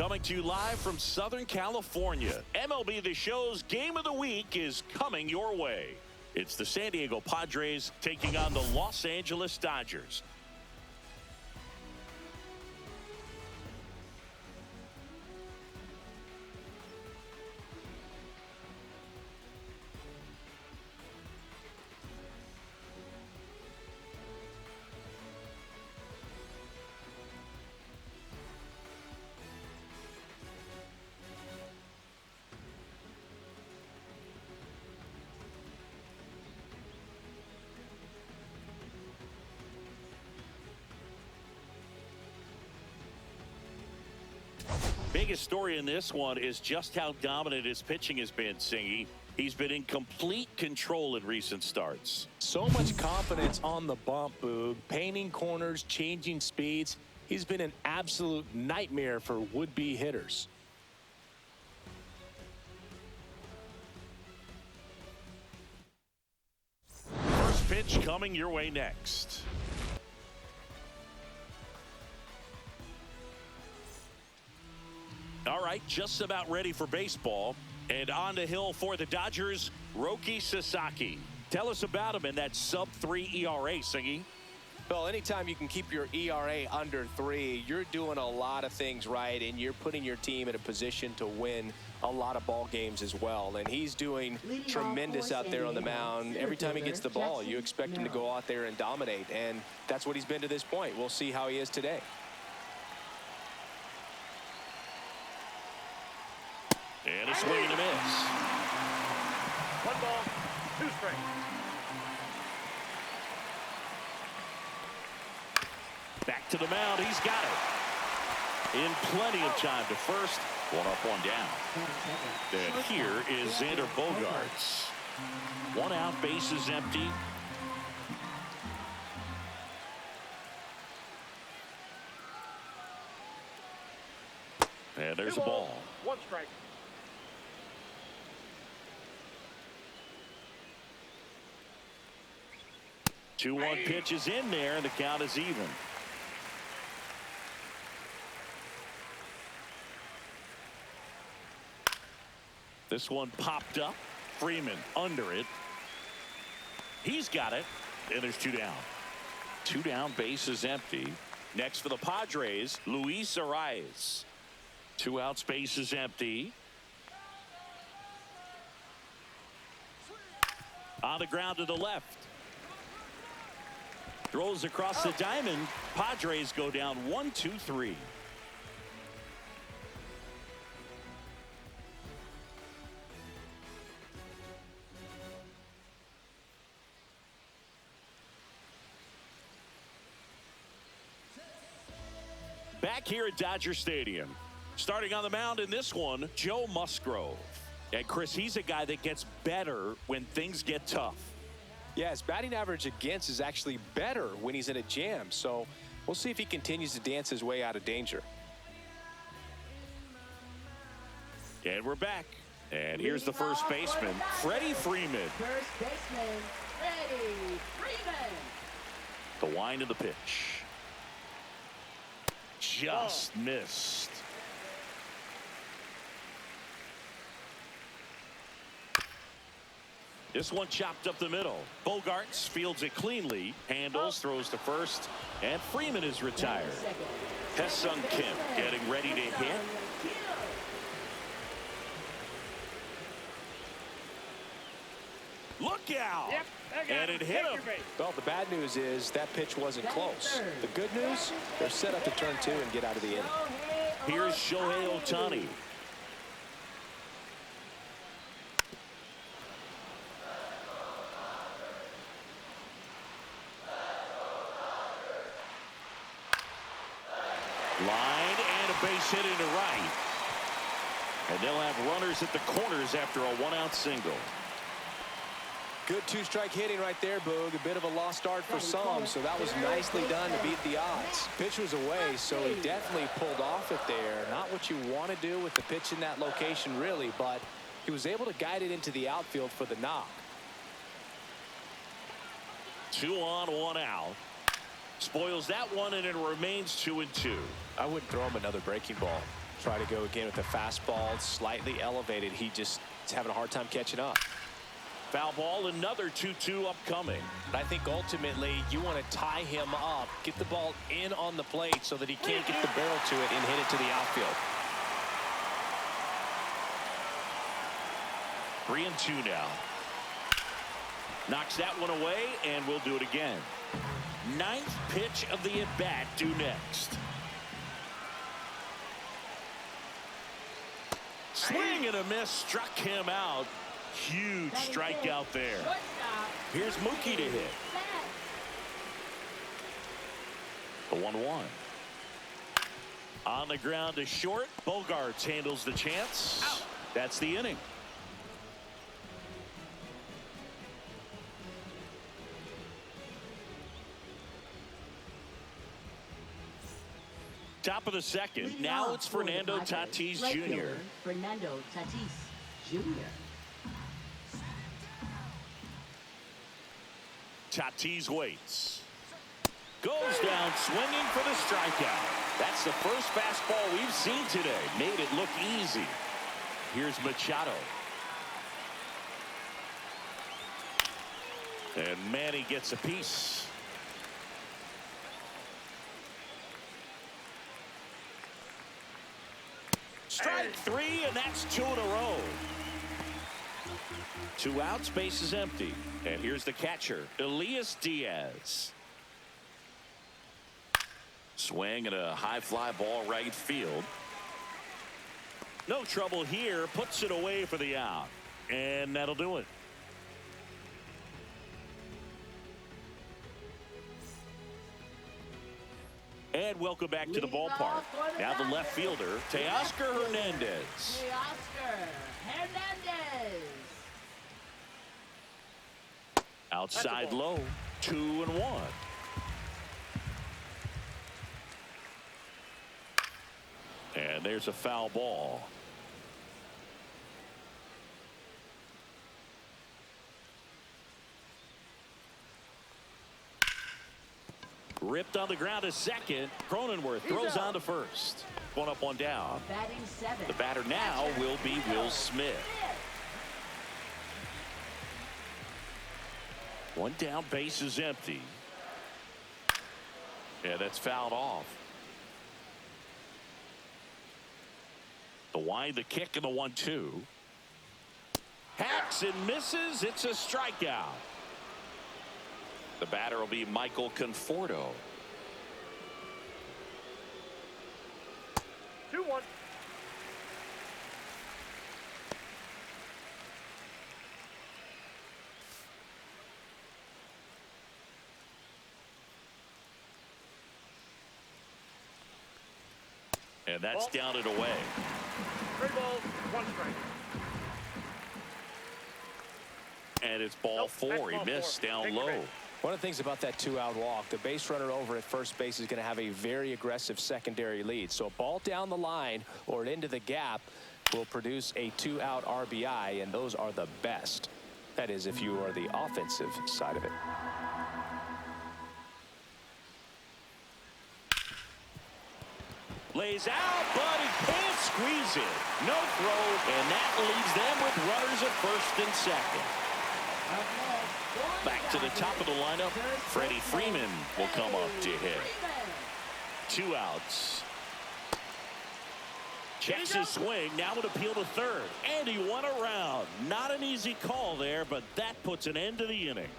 Coming to you live from Southern California, MLB The Show's Game of the Week is coming your way. It's the San Diego Padres taking on the Los Angeles Dodgers. Biggest story in this one is just how dominant his pitching has been, Singy. He's been in complete control in recent starts. So much confidence on the bump, Boog. Painting corners, changing speeds. He's been an absolute nightmare for would-be hitters. First pitch coming your way next. All right, just about ready for baseball. And on the hill for the Dodgers, Roki Sasaki. Tell us about him in that sub-3 ERA, Singy. Well, anytime you can keep your ERA under 3, you're doing a lot of things right, and you're putting your team in a position to win a lot of ball games as well. And he's doing tremendous out there on the mound. Every time he gets the ball, you expect him to go out there and dominate, and that's what he's been to this point. We'll see how he is today. And a swing and a miss. 1 ball, 2 strikes. Back to the mound. He's got it. In plenty of time to first. 1 up, 1 down. And here is Xander Bogaerts. 1 out, bases empty. And there's a ball. 1 strike. 2-1 pitch is in there, and the count is even. This one popped up. Freeman under it. He's got it, and there's 2 down. 2 down, base is empty. Next for the Padres, Luis Arias. 2 outs, base is empty. On the ground to the left. Throws across the diamond. Padres go down 1-2-3. Back here at Dodger Stadium. Starting on the mound in this one, Joe Musgrove. And Chris, he's a guy that gets better when things get tough. Yeah, his batting average against is actually better when he's in a jam. So we'll see if he continues to dance his way out of danger. And we're back. And here's the first baseman, Freddie Freeman. First baseman, Freddie Freeman. The wind of the pitch. Just missed. This one chopped up the middle. Bogaerts fields it cleanly, handles, throws to first, and Freeman is retired. Hesung Kim getting ready to hit. Look out! Yep, And it hit him. Well, the bad news is that pitch wasn't close. The good news, they're set up to turn 2 and get out of the inning. Here's Shohei Ohtani. Line and a base hit into right. And they'll have runners at the corners after a 1-out single. Good 2-strike hitting right there, Boog. A bit of a lost start for some, so that was nicely done to beat the odds. Pitch was away, so he definitely pulled off it there. Not what you want to do with the pitch in that location, really, but he was able to guide it into the outfield for the knock. 2 on, 1 out. Spoils that one, and it remains 2-2. I wouldn't throw him another breaking ball. Try to go again with the fastball, slightly elevated. He just is having a hard time catching up. Foul ball, another 2-2 upcoming. I think ultimately you want to tie him up, get the ball in on the plate so that he can't get the barrel to it and hit it to the outfield. 3-2 now. Knocks that one away, and we'll do it again. Ninth pitch of the at-bat due next. Swing and a miss, struck him out. Huge strikeout there. Here's Mookie to hit. The 1-1. On the ground to short. Bogarts handles the chance. That's the inning. Top of the second. Now it's Fernando Tatis Jr. Fernando Tatis Jr. Tatis waits. Goes down swinging for the strikeout. That's the first fastball we've seen today. Made it look easy. Here's Machado. And Manny gets a piece. Strike three, and that's 2 in a row. 2 outs, base is empty. And here's the catcher, Elias Diaz. Swing and a high fly ball right field. No trouble here, puts it away for the out. And that'll do it. And welcome back to the ballpark. Now the left fielder, Teoscar Hernandez. Teoscar Hernandez. Outside low, 2-1. And there's a foul ball. Ripped on the ground to second. Cronenworth throws on to first. 1 up, 1 down. Batting 7. The batter now will be Will Smith. 1 down, base is empty. Yeah, that's fouled off. The wind, the kick, and the 1-2. Hacks and misses. It's a strikeout. The batter will be Michael Conforto. 2-1. And that's down and away. 3 balls, 1 strike. And it's ball 4. He missed down low. One of the things about that 2-out walk, the base runner over at first base is going to have a very aggressive secondary lead. So a ball down the line or into the gap will produce a 2-out RBI, and those are the best. That is, if you are the offensive side of it. Lays out, but he can't squeeze it. No throw, and that leaves them with runners at first and second. Back to the top of the lineup, Freddie Freeman will come up to hit. 2 outs. Checks his swing, now an appeal to third, and he won around. Not an easy call there, but that puts an end to the inning.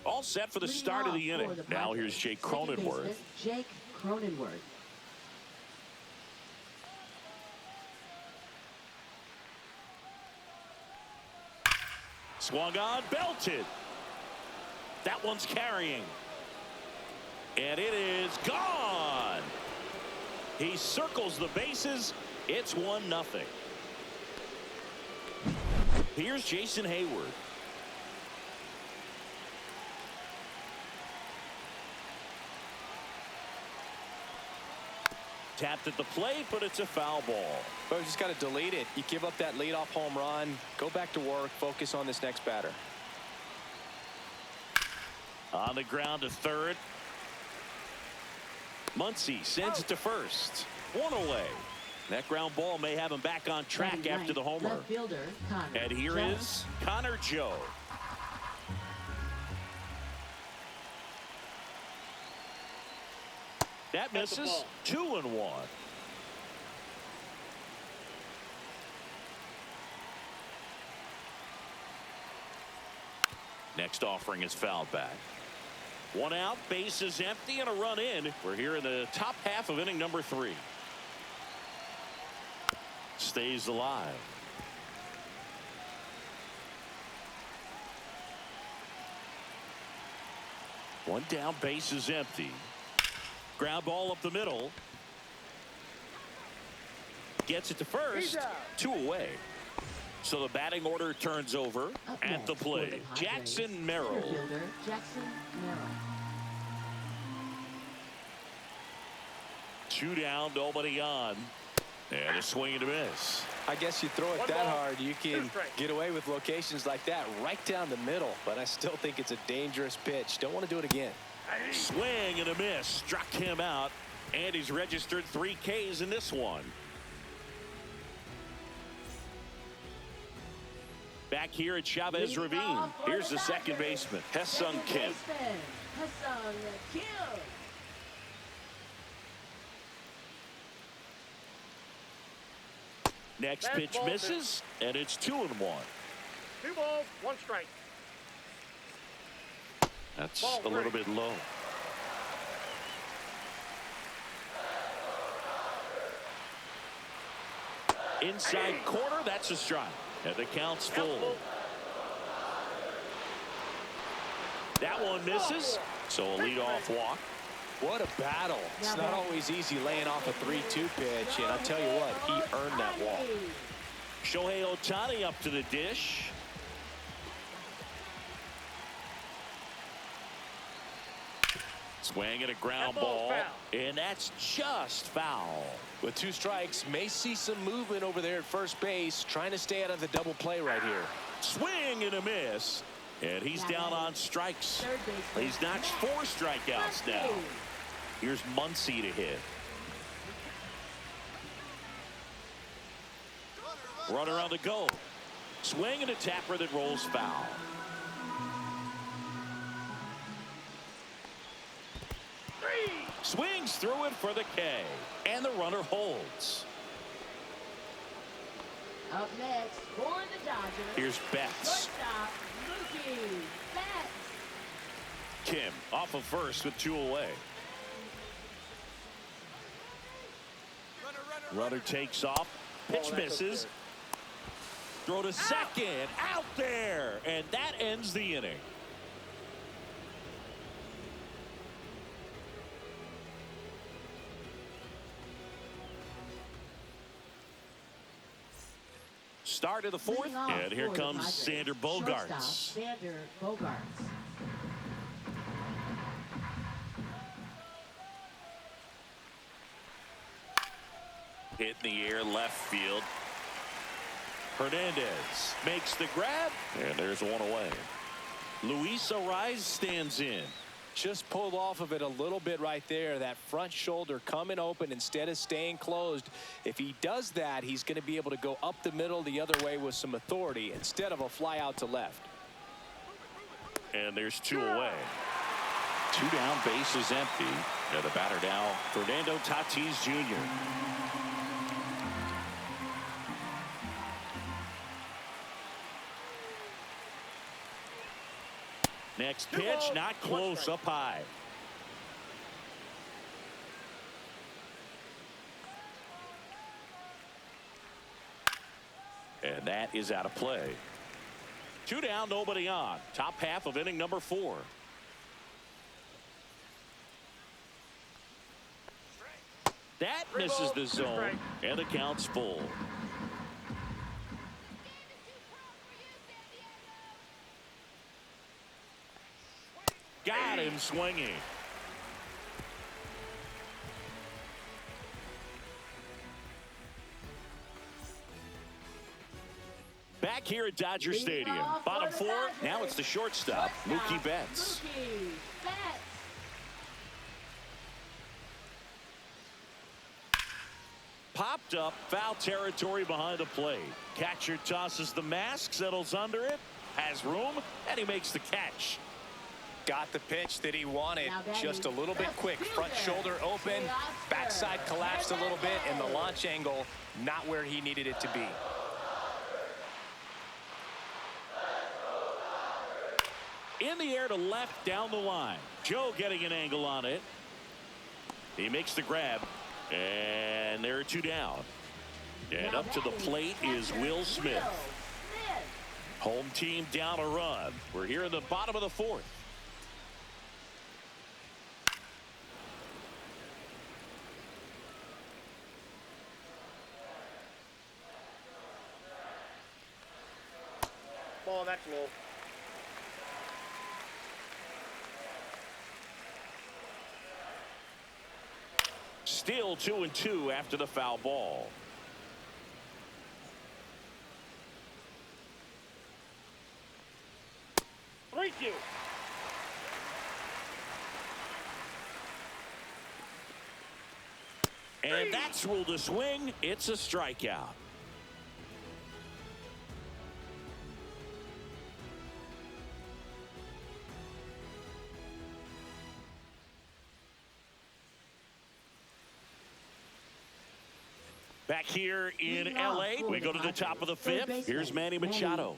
All set for the start of the inning. Now here's Jake Cronenworth. Jake Cronenworth. Swung on, belted. That one's carrying. And it is gone. He circles the bases. It's 1-0. Here's Jason Hayward. Tapped at the plate, but it's a foul ball. Well, you just got to delete it. You give up that leadoff home run, go back to work, focus on this next batter. On the ground to third. Muncy sends it to first. One away. That ground ball may have him back on track after the homer. Left fielder, Connor And here Joe. is Connor Joe. That misses. 2-1. Next offering is fouled back. One out, base is empty, and a run in. We're here in the top half of inning number 3. Stays alive. One down, base is empty. Ground ball up the middle. Gets it to first. 2 away. So the batting order turns over Up at the next for plate. the Padres, Jackson Merrill. center fielder, Jackson Merrill. 2 down, nobody on. And a swing and a miss. I guess you throw it One that ball, hard, you can 2 strikes. get away with locations like that right down the middle. But I still think it's a dangerous pitch. Don't want to do it again. Swing and a miss. Struck him out. And he's registered 3 Ks in this one. Back here at Chavez Leading Ravine. off for Here's the second Padres, baseman, Hesung second Kim. baseman, Hesung Kim. Next Fastball pitch to- misses, and it's 2-1. 2 balls, 1 strike. That's Ball a little three. bit low. Inside corner, that's a strike. And the count's full. That one misses. So a leadoff walk. What a battle. It's not always easy laying off a 3-2 pitch. And I'll tell you what, he earned that walk. Shohei Ohtani up to the dish. Swing and a ground That ball's ball. foul. And that's just foul. With 2 strikes, may see some movement over there at first base, trying to stay out of the double play right here. Swing and a miss. And he's down on strikes. Third baseman, He's notched 4 strikeouts now. Muncy. Here's Muncy to hit. Runner on the go. Swing and a tapper that rolls foul. Swings through it for the K. And the runner holds. Up next for the Dodgers. Here's Betts. Shortstop, Mookie Betts. Kim off of first with 2 away. Runner takes off. Pitch misses. Throw to second. Out there. And that ends the inning. Start of the 4th. Leading off And here for the comes Padres, Sander shortstop, Bogarts. Sander Bogarts. Hit in the air, left field. Hernandez makes the grab, and there's 1 away. Luis Ariz stands in. Just pulled off of it a little bit right there. That front shoulder coming open instead of staying closed. If he does that, he's going to be able to go up the middle the other way with some authority instead of a fly out to left. And there's 2 away. 2 down, base is empty. And the batter now, Fernando Tatis Jr. Next pitch, not close, up high. And that is out of play. 2 down, nobody on. Top half of inning number 4. That misses the zone, and the count's full. Got him swinging. Back Back here at Dodger Stadium. Bottom four, now it's the shortstop, Mookie Betts. Mookie Betts. Popped up, foul territory behind the plate. Catcher tosses the mask, settles under it, has room, and he makes the catch. Got the pitch that he wanted, just a little bit quick. Front shoulder open, backside collapsed a little bit, and the launch angle not where he needed it to be. In the air to left, down the line. Joe getting an angle on it. He makes the grab, and there are two down. And up to the plate is Will Smith. Home team down a run. We're here in the bottom of the fourth. Ball, that's low. Still 2-2 after the foul ball. Thank you. And that's ruled a swing. It's a strikeout. Back here in LA, we go to the top of the fifth. Here's Manny Machado.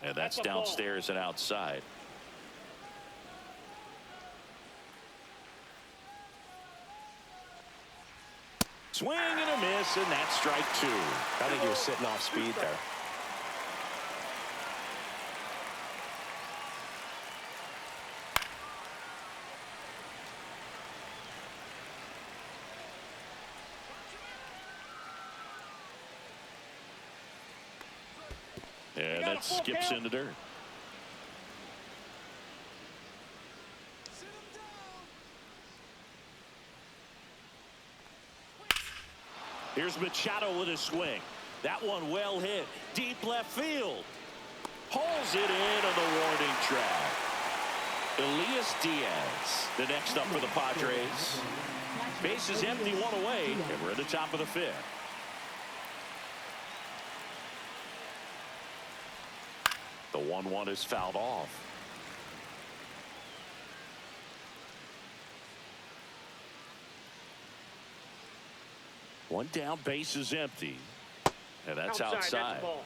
And that's downstairs and outside. Swing and a miss, and that's strike two. I think he was sitting off speed there. And that skips in the dirt. Here's Machado with a swing. That one well hit. Deep left field. Pulls it in on the warning track. Elias Diaz, the next up for the Padres. Base is empty, one away, and we're at the top of the fifth. The 1-1 is fouled off. One down, base is empty. And that's outside. That's ball.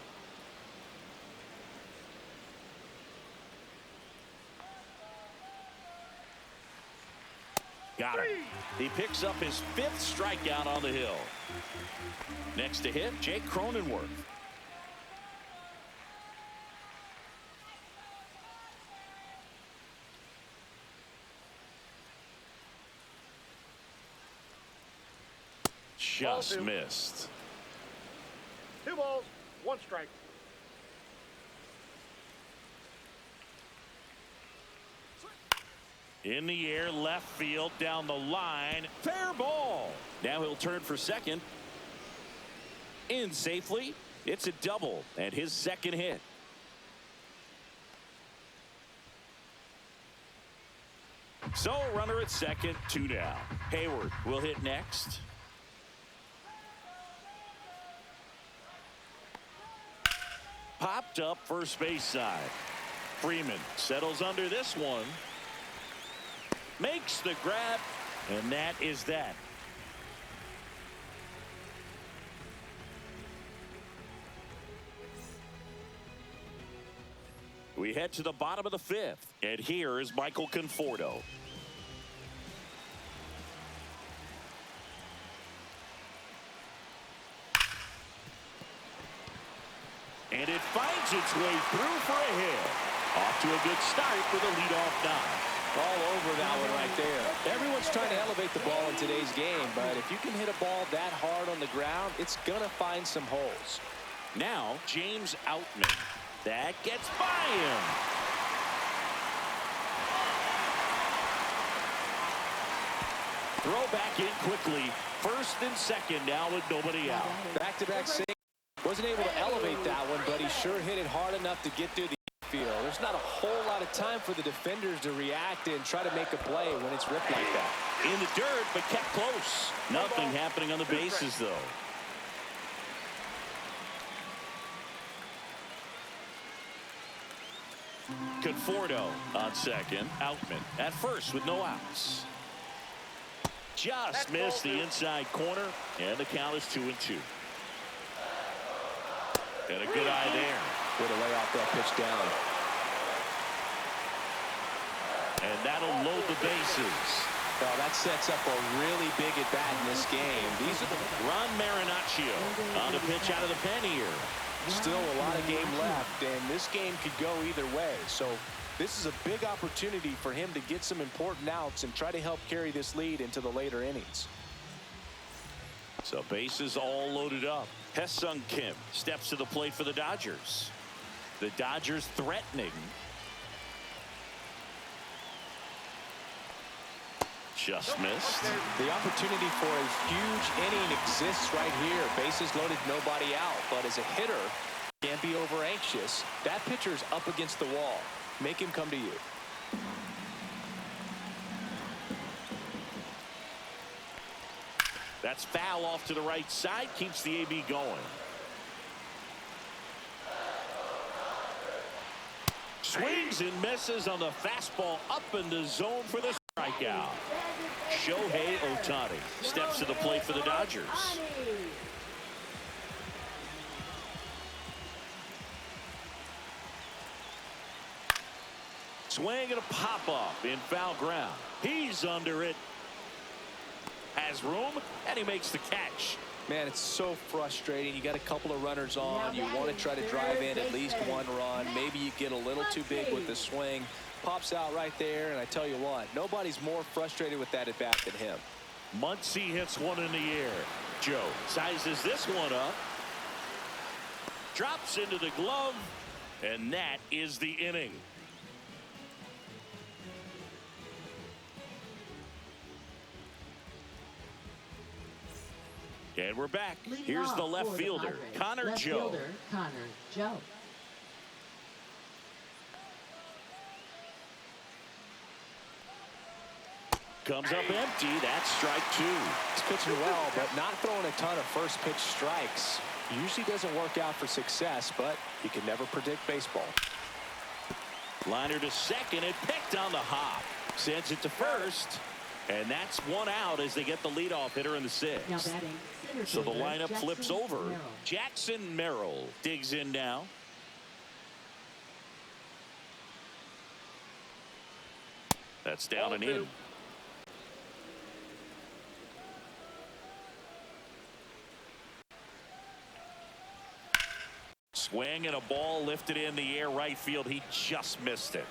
Got him. He picks up his fifth strikeout on the hill. Next to hit, Jake Cronenworth. Just missed. 2 balls, 1 strike. In the air, left field, down the line. Fair ball. Now he'll turn for second. In safely. It's a double and his second hit. So runner at second, 2 down. Hayward will hit next. Popped up first base side. Freeman settles under this one. Makes the grab, and that is that. We head to the bottom of the fifth, and here is Michael Conforto. And it finds its way through for a hit. Off to a good start with a leadoff knock. All over that one right there. Everyone's trying to elevate the ball in today's game, but if you can hit a ball that hard on the ground, it's going to find some holes. Now, James Outman. That gets by him. Throw back in quickly. First and second now with nobody out. Back-to-back sing. Wasn't able to elevate that one, but he sure hit it hard enough to get through the field. There's not a whole lot of time for the defenders to react and try to make a play when it's ripped like that. In the dirt, but kept close. Nothing happening on the bases, though. Conforto on second. Outman at first with no outs. Just missed the inside corner, and the count is 2-2. And a good eye there. Way to lay off that pitch down. And that'll load the bases. Well, that sets up a really big at-bat in this game. These are the Ron Marinaccio on the pitch out of the pen here. still a lot of game left, and this game could go either way. So this is a big opportunity for him to get some important outs and try to help carry this lead into the later innings. So bases all loaded up. Hesung Kim steps to the plate for the Dodgers. The Dodgers threatening. Just missed. The opportunity for a huge inning exists right here. Bases loaded, nobody out. But as a hitter, can't be over anxious. That pitcher's up against the wall. Make him come to you. That's foul off to the right side. Keeps the AB going. Swings and misses on the fastball up in the zone for the strikeout. Shohei Ohtani steps to the plate for the Dodgers. Swing and a pop-up in foul ground. He's under it. Has room, and he makes the catch. Man, it's so frustrating. You got a couple of runners on. You want to try to drive in at least one run. Maybe you get a little too big with the swing. Pops out right there, and I tell you what, nobody's more frustrated with that at bat than him. Muncy hits one in the air. Joe sizes this one up. Drops into the glove, and that is the inning. And we're back. Here's the left fielder, Connor Joe. Connor Joe. Comes up empty. That's strike two. He's pitching well, but not throwing a ton of first pitch strikes. Usually doesn't work out for success, but you can never predict baseball. Liner to second and picked on the hop. Sends it to first. And that's one out as they get the leadoff hitter in the sixth. Now batting, center So the fielder, lineup Jackson flips over. Merrill. Jackson Merrill digs in now. That's down and in. Swing and a ball lifted in the air right field. He just missed it.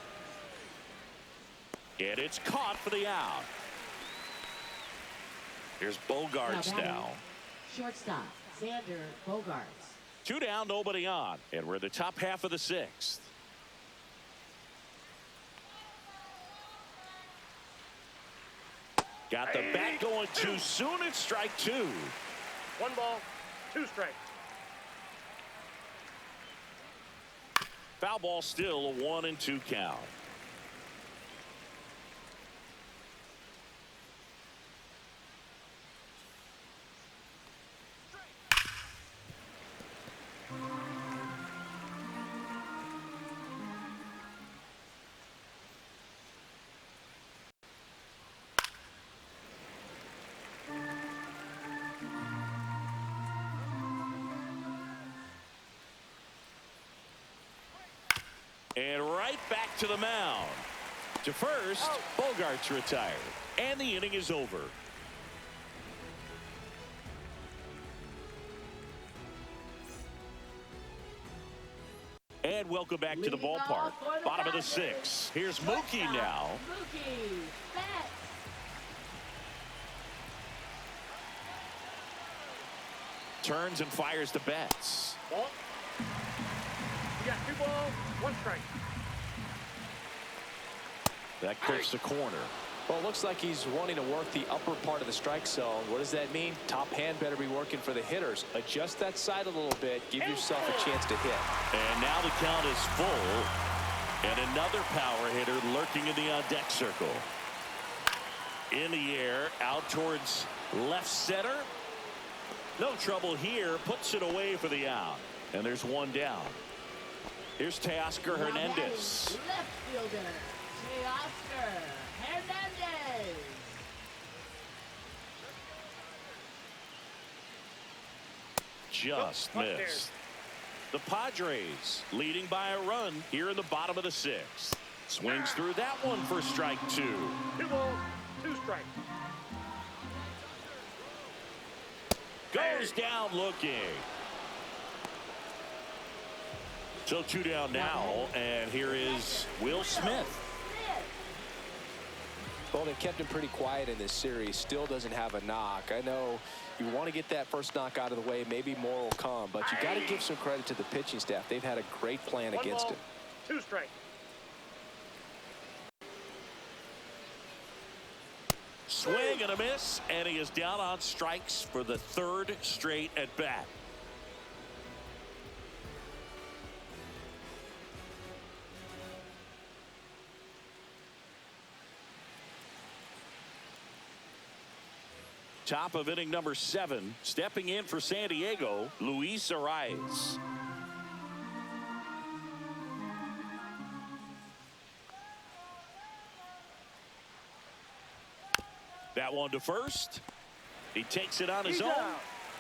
And it's caught for the out. Here's Bogarts now. Shortstop, Xander Bogarts. 2 down, nobody on. And we're in the top half of the sixth. Got the bat going too soon. It's strike two. 1 ball, 2 strikes. Foul ball still a 1-2 count. And right back to the mound. To first, Bogarts retired. And the inning is over. And welcome back to the ballpark. Bottom of the sixth. Here's Mookie now. Mookie Betts. Turns and fires to Betts. Ball. You got 2 balls, 1 strike. That clips the corner. Well, it looks like he's wanting to work the upper part of the strike zone. What does that mean? Top hand better be working for the hitters. Adjust that side a little bit. Give yourself a chance to hit. And now the count is full. And another power hitter lurking in the on-deck circle. In the air, out towards left center. No trouble here. Puts it away for the out. And there's one down. Here's Teoscar Hernandez. Left fielder, Teoscar Hernandez. Just missed. The Padres leading by a run here in the bottom of the sixth. Swings through that one for strike two. 2 balls, 2 strikes. Goes down looking. So 2 down now, and here is Will Smith. Well, they kept him pretty quiet in this series. Still doesn't have a knock. I know you want to get that first knock out of the way. Maybe more will come, but you got to give some credit to the pitching staff. They've had a great plan 1 against ball, him. 2 strikes. Swing and a miss, and he is down on strikes for the 3rd straight at bat. Top of inning number 7, stepping in for San Diego, Luis Arias. That one to first. He takes it on his own.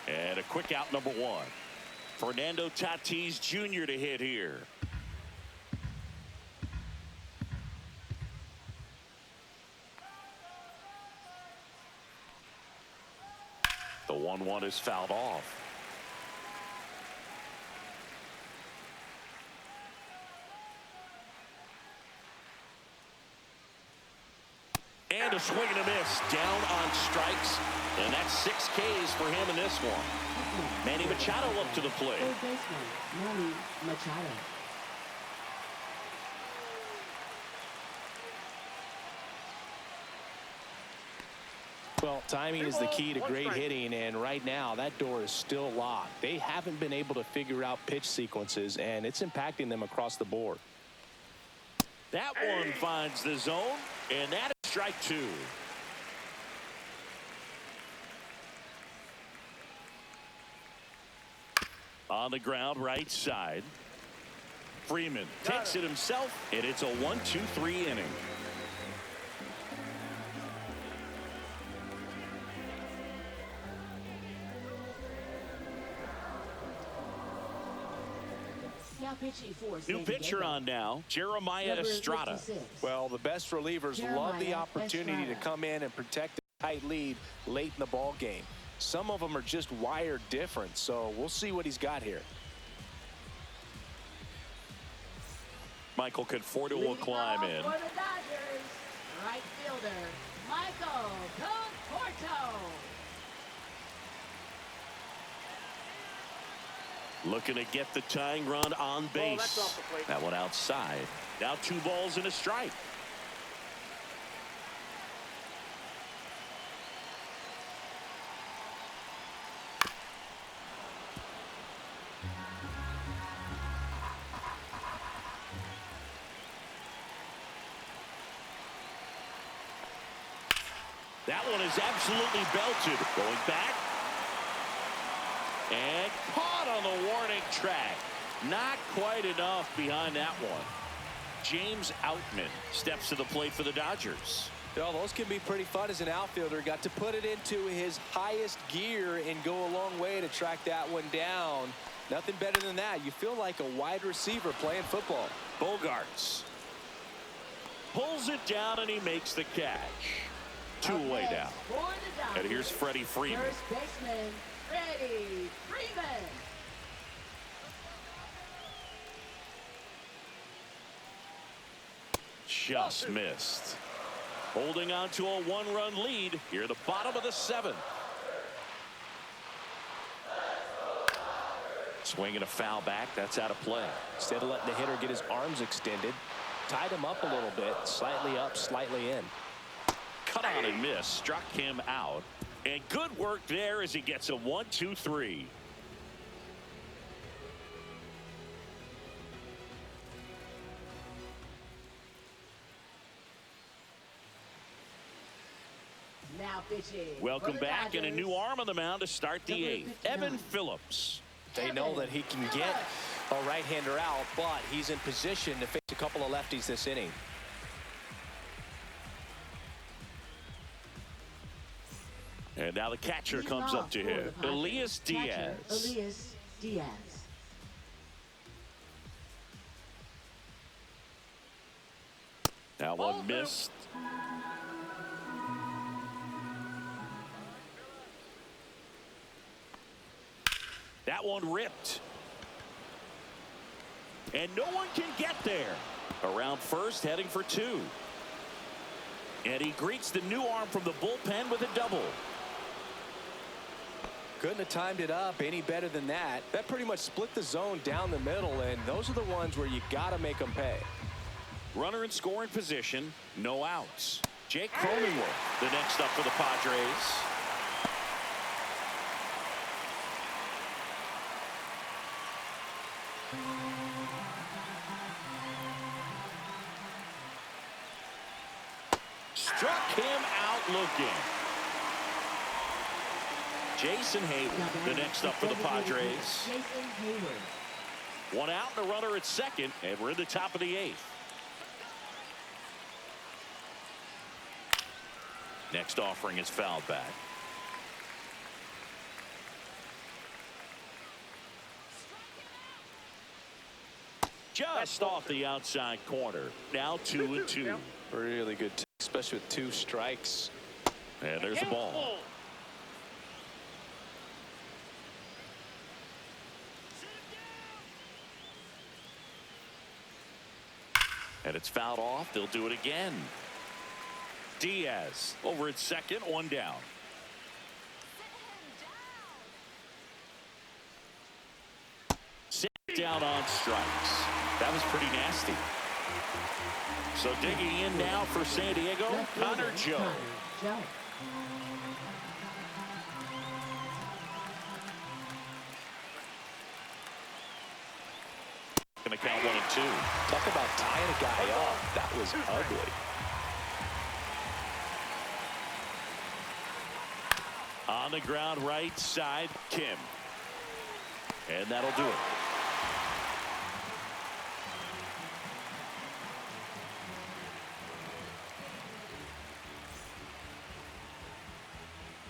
And a quick out, number 1. Fernando Tatis Jr. to hit here. The 1-1 is fouled off. And a swing and a miss down on strikes. And that's 6 Ks for him in this one. Manny Machado up to the plate. Third baseman, Manny Machado. Well, timing is the key to great hitting, and right now that door is still locked. They haven't been able to figure out pitch sequences, and it's impacting them across the board. That one finds the zone, and that is strike 2. On the ground, right side. Freeman takes it himself, and it's a 1-2-3 inning. New pitcher on now, Jeremiah Estrada. Well, the best relievers love the opportunity to come in and protect a tight lead late in the ball game. Some of them are just wired different, so we'll see what he's got here. Michael Conforto will climb in. For the Dodgers, right fielder, Michael Conforto. Looking to get the tying run on base. That's off the plate. That one outside. Now 2 balls and a strike. That one is absolutely belted. Going back. And caught on the warning track. Not quite enough behind that one. James Outman steps to the plate for the Dodgers. Well, those can be pretty fun as an outfielder. Got to put it into his highest gear and go a long way to track that one down. Nothing better than that. You feel like a wide receiver playing football. Bogarts pulls it down and he makes the catch. 2 away now. And here's Freddie Freeman. First baseman, Freddie Freeman. Just missed. Holding on to a 1-run lead here at the bottom of the 7th. Swinging a foul back. That's out of play. Instead of letting the hitter get his arms extended, tied him up a little bit, slightly up, slightly in. cut on and miss, struck him out. And good work there as he gets a 1-2-3. Now pitching. Welcome for the back, and a new Dodgers. arm on the mound to start the Number 8th. 59. Evan Phillips. They know that he can get a right-hander out, but he's in position to face a couple of lefties this inning. And now the catcher Leading comes off up to for him. the Padres. Elias Catcher, Diaz. Elias Diaz. That one missed. That one ripped. And no one can get there. Around first, heading for 2. And he greets the new arm from the bullpen with a double. Couldn't have timed it up any better than that. That pretty much split the zone down the middle, and those are the ones where you got to make them pay. Runner in scoring position, no outs. Jake Cronenworth, the next up for the Padres. Struck him out looking. Jason Hayward, the next up for the Padres. Jason Hayward. One out and a runner at second, and we're in the top of the 8th. Next offering is fouled back. Just off the outside corner. Now 2-2. Really good, especially with 2 strikes. And there's the ball. And it's fouled off. They'll do it again. Diaz over at second, 1 down. Sit down on strikes. That was pretty nasty. So digging in now for San Diego, Connor Joe. Connor Joe. Going to count 1 and 2. Talk about tying a guy up. That was ugly. On the ground right side, Kim. And that'll do it.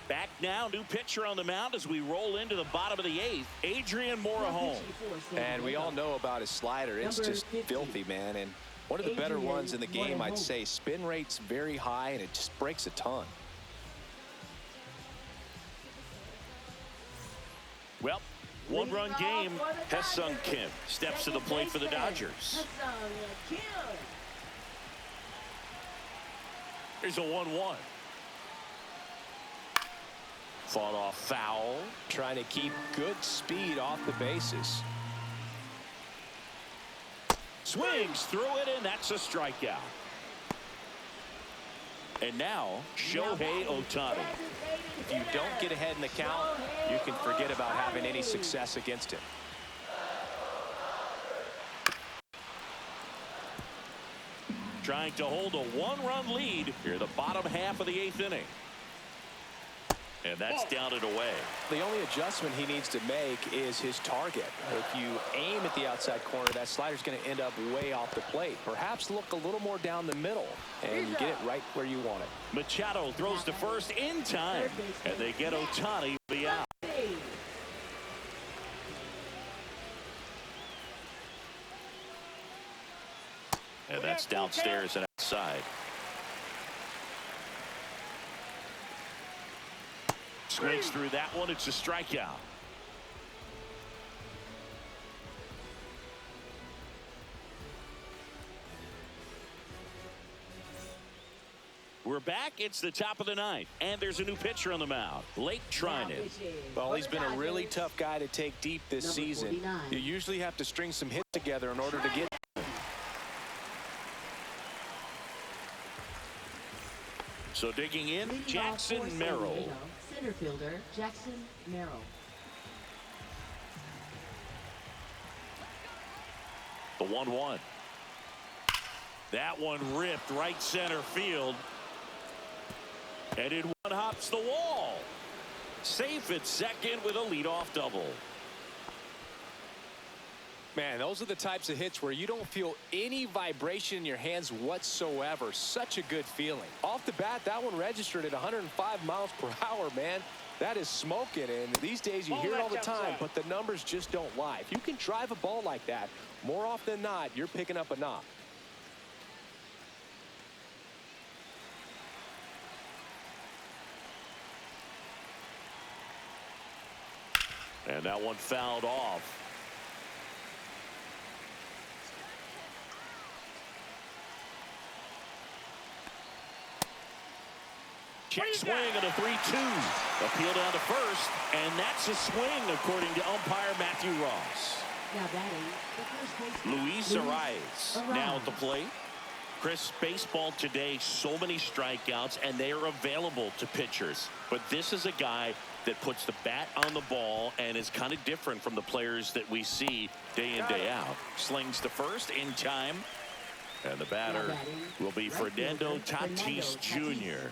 Back now, new pitcher on the mound as we roll into the bottom of the 8th. Adrian Morejon. And we all know about his slider. It's Number just 50. filthy, man. And one of the better Adrian ones in the game, I'd Morejon. say. Spin rate's very high, and it just breaks a ton. Well, one-run game. Hesung Kim steps to the plate for the Dodgers. Hesung Kim. Here's a 1-1. Fought off foul. Trying to keep good speed off the bases. Swings through it, and that's a strikeout. And now, Shohei Ohtani. If you don't get ahead in the count, you can forget about having any success against him. Trying to hold a 1-run lead here in the bottom half of the 8th inning. And that's down and away. The only adjustment he needs to make is his target. If you aim at the outside corner, that slider's going to end up way off the plate. Perhaps look a little more down the middle, and you get it right where you want it. Machado throws to first in time, and they get Ohtani the out. And that's downstairs and outside. Swings through that one. It's a strikeout. We're back. It's the top of the 9th, and there's a new pitcher on the mound. Blake Trinan. Well, he's been a really tough guy to take deep this Number season. 49. You usually have to string some hits together in order to get So digging in, Leading off Jackson for San Merrill. Diego, center fielder Jackson Merrill. The 1-1. That one ripped right center field. And it one hops the wall. Safe at second with a leadoff double. Man, those are the types of hits where you don't feel any vibration in your hands whatsoever. Such a good feeling. Off the bat, that one registered at 105 miles per hour, man. That is smoking, and these days you hear it all the time, but the numbers just don't lie. If you can drive a ball like that, more often than not, you're picking up a knock. And that one fouled off. Check swing and a 3-2. Appeal down to first, and that's a swing according to umpire Matthew Ross. Now batting, the first baseman, Luis Arias now at the plate. Chris, baseball today, so many strikeouts, and they are available to pitchers. But this is a guy that puts the bat on the ball and is kind of different from the players that we see day in, day out. Slings to first in time. And the batter will be Fernando Tatis Jr.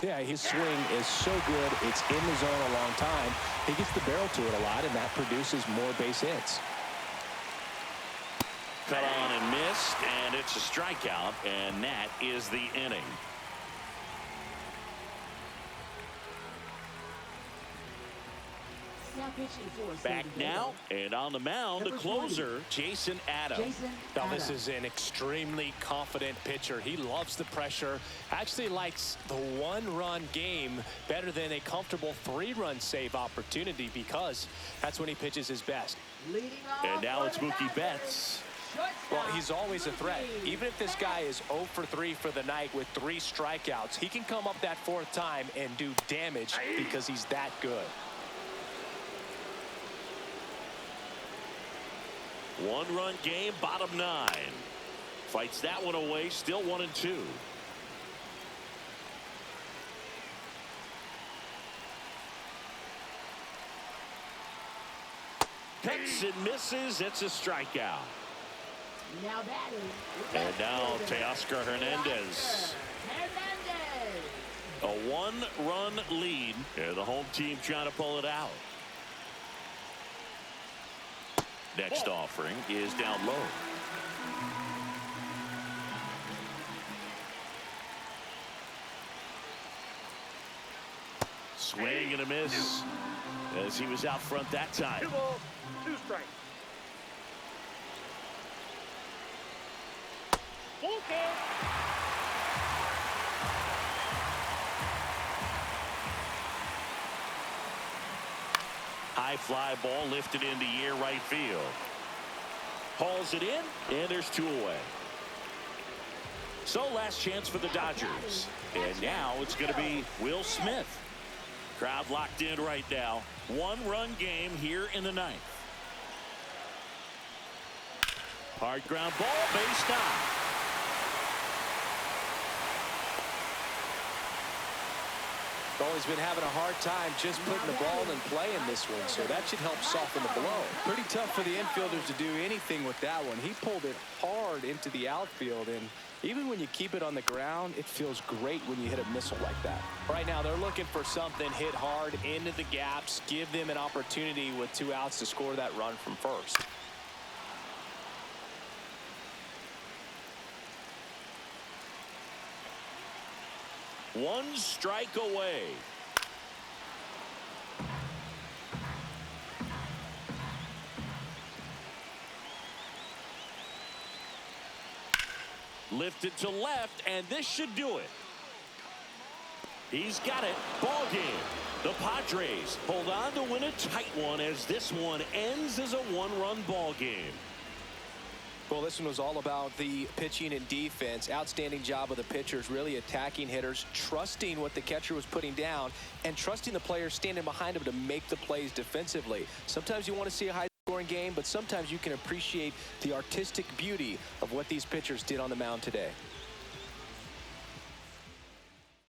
Yeah, his swing is so good. It's in the zone a long time. He gets the barrel to it a lot, and that produces more base hits. Cut on and missed, and it's a strikeout, and that is the inning. Back now, and on the mound, the closer, Jason Adams. Now, this is an extremely confident pitcher. He loves the pressure, actually likes the one-run game better than a comfortable three-run save opportunity because that's when he pitches his best. And now it's Mookie Betts. Well, he's always a threat. Even if this guy is 0 for 3 for the night with 3 strikeouts, he can come up that 4th time and do damage because he's that good. One-run game, bottom 9. Fights that one away, still 1-2. Cuts and misses. It's a strikeout. Now batting. And now Teoscar Hernandez. A 1-run lead. And the home team trying to pull it out. Next offering is down low. Swing and a miss as he was out front that time. 2 balls, 2 strikes. Okay. High fly ball lifted into near right field. Hauls it in, and there's 2 away. So last chance for the Dodgers. And now it's going to be Will Smith. Crowd locked in right now. 1-run game here in the 9th. Hard ground ball, base down. Well, he's been having a hard time just putting the ball in play in this one, so that should help soften the blow. Pretty tough for the infielders to do anything with that one. He pulled it hard into the outfield, and even when you keep it on the ground, it feels great when you hit a missile like that. Right now, they're looking for something hit hard into the gaps, give them an opportunity with 2 outs to score that run from first. One strike away. Lifted to left, and this should do it. He's got it. Ball game. The Padres hold on to win a tight one as this one ends as a 1-run ball game. Well, this one was all about the pitching and defense. Outstanding job of the pitchers, really attacking hitters, trusting what the catcher was putting down, and trusting the players standing behind him to make the plays defensively. Sometimes you want to see a high scoring game, but sometimes you can appreciate the artistic beauty of what these pitchers did on the mound today.